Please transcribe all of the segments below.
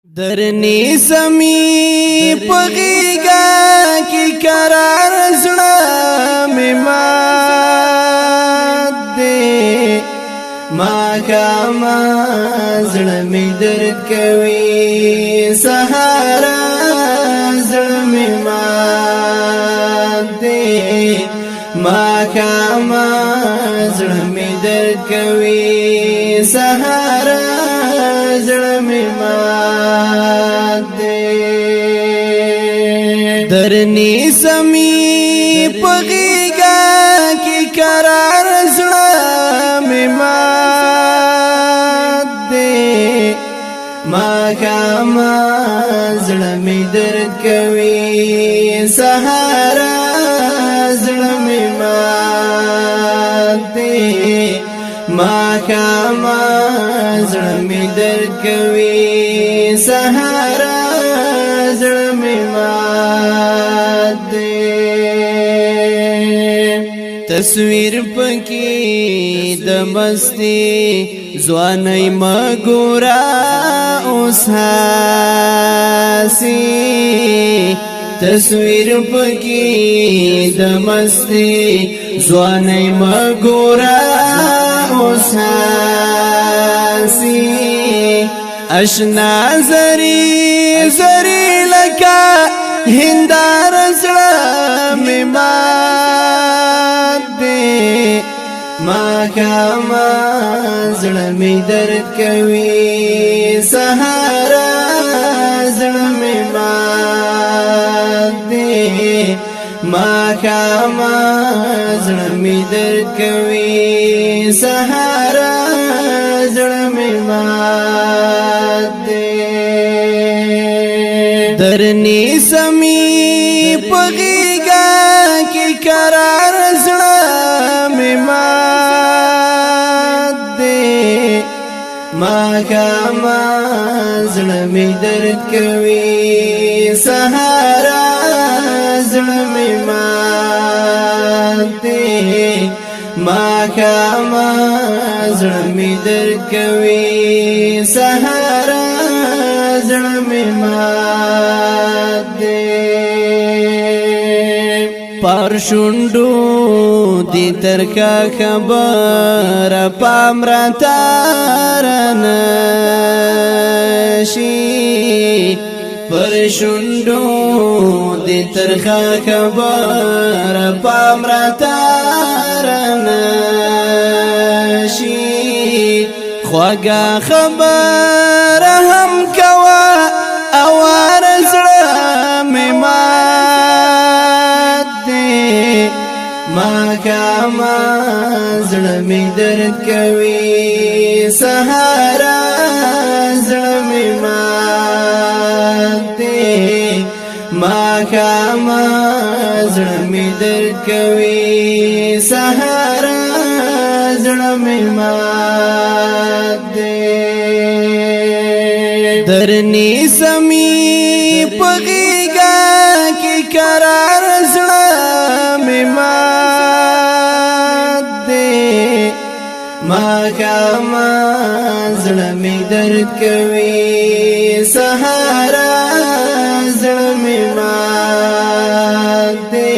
درنی سمی پغیگا کی قرار زړه می مات دے ما کاما زړه می درد کوي سهارا زړه می مات دے ما کاما زړه می درد کوي سهارا زړه می درنی سمی پغیگا کی قرار زړه می مات دے ما کاما زړه می درد کوي سهارا زړه می مات دے ما کاما زړه می درد کوي سهارا زړه می مات دے تصویر پکی د مستی ځواني مګورا اوس هاسي تصویر پکی د مستی ځواني مګورا اوس هاسي اشنا زری زری لکا هندار زړه می مات دے ما کاما زړه می درد کوي سهارا زړه می مات دے ما کاما زړه می درد کوي سهارا زړه می مات دے درنی سمی پغیگا کی قرار زړه می مات دے ما کاما زړه می درد کوي سهارا زړه می مات دے ما کاما زړه می درد کوي سهارا زړه می مات دے پر شونډو دی ترکا خبر پامرا تارنشی پر شونډو دی ترکا خبر پامرا تارنشی خواږه خبر هم کوا اوار زړه می مات دے ما کاما زړه می درد کوي سهارا زړه می مات دے ما کاما زړه می درد کوي سهارا زړه می مات دے درنی سمی پغیگا کی قرار زړه می مات دے ما کاما زړه می درد کوي سهارا زړه می مات دے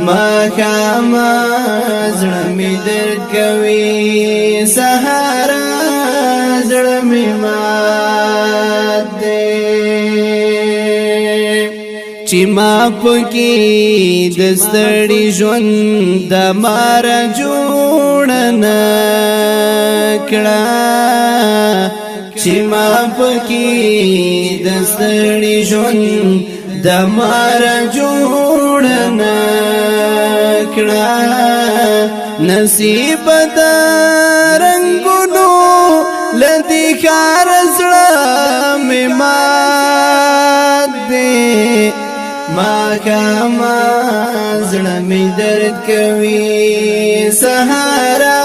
ما کاما زړه می درد کوي سهارا زړه می مات دے چې ما پکې د ستړي ژوند د مار جوړ نه کړه چې ما پکې د ستړي ژوند د مار جوړ نه کړه نصیب د رنگونو لدی خار زړه می مات دے ما کاما زړه می درد کوي سهارا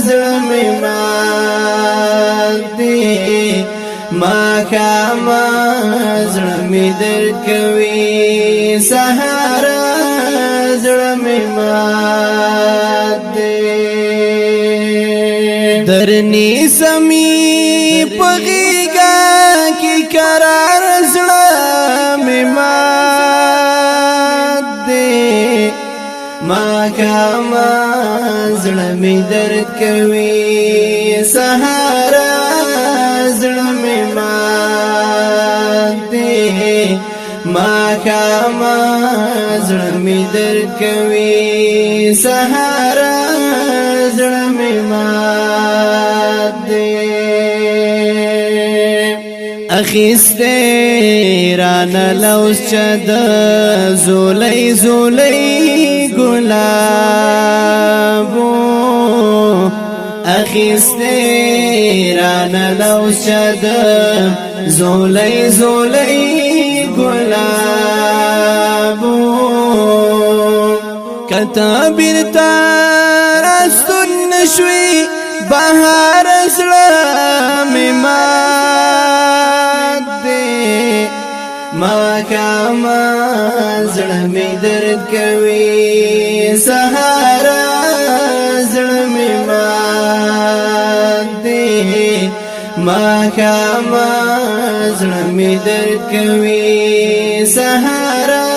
زړه می مات دے ما کاما زړه می درد کوي سهارا زړه می مات دے درنی سمی پغیگا خاما زړه می درد کوي سهارا زړه می مات دی ما خاما زړه می درد کوي سهارا زړه می مات دی اخیسته رانه لوس چد زولای زولای ګلابو اخیسته رانه لوس چد زولای زولای ګلابو کتا بیرتا راستون نشوي بهار زړه می ما خاما زړه می درد کوي سهارا زړه می مات دی ما خاما زړه می درد کوي سهارا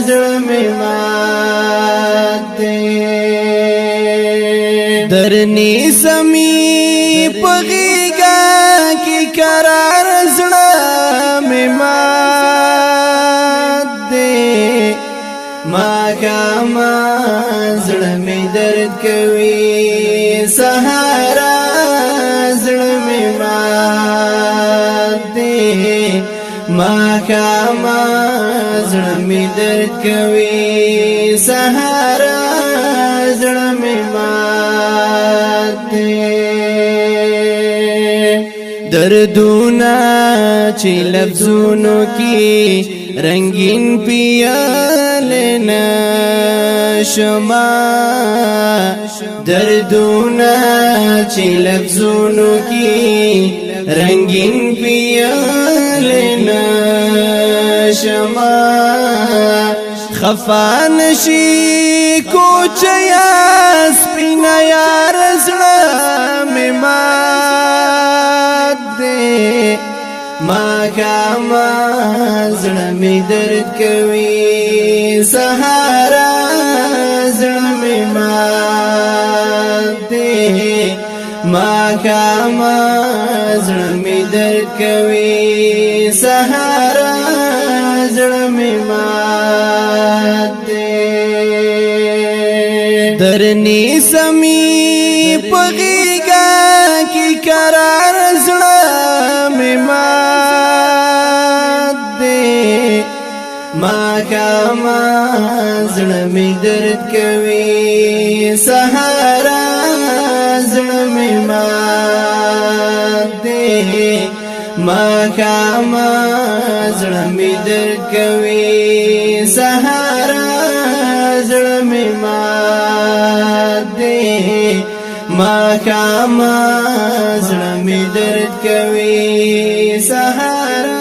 زړه می مات دی درنی سمی پغیگا کی قرار زړه می ما خاما زړه می درد کوي سهارا زړه می مات دی ما خاما زړه می درد کوي سهارا زړه می مات دی دردونه چې لفظونو کې رنگین پیال نشما دردونا چی لفظونو کی رنگین پیال نشما خفانشی کوچیا سپینا یار زړه می مات دی ما خاما زړه می درد کوي سهارا زړه می مات دی ما خاما زړه می درد کوي سهارا زړه می مات دی درنی سمی پغیگا کی قرار زړه می ما خاما زړه می درد کوي سهارا زړه می مات دی ما خاما زړه می درد کوي سهارا زړه می مات دی ما خاما زړه می درد کوي سهارا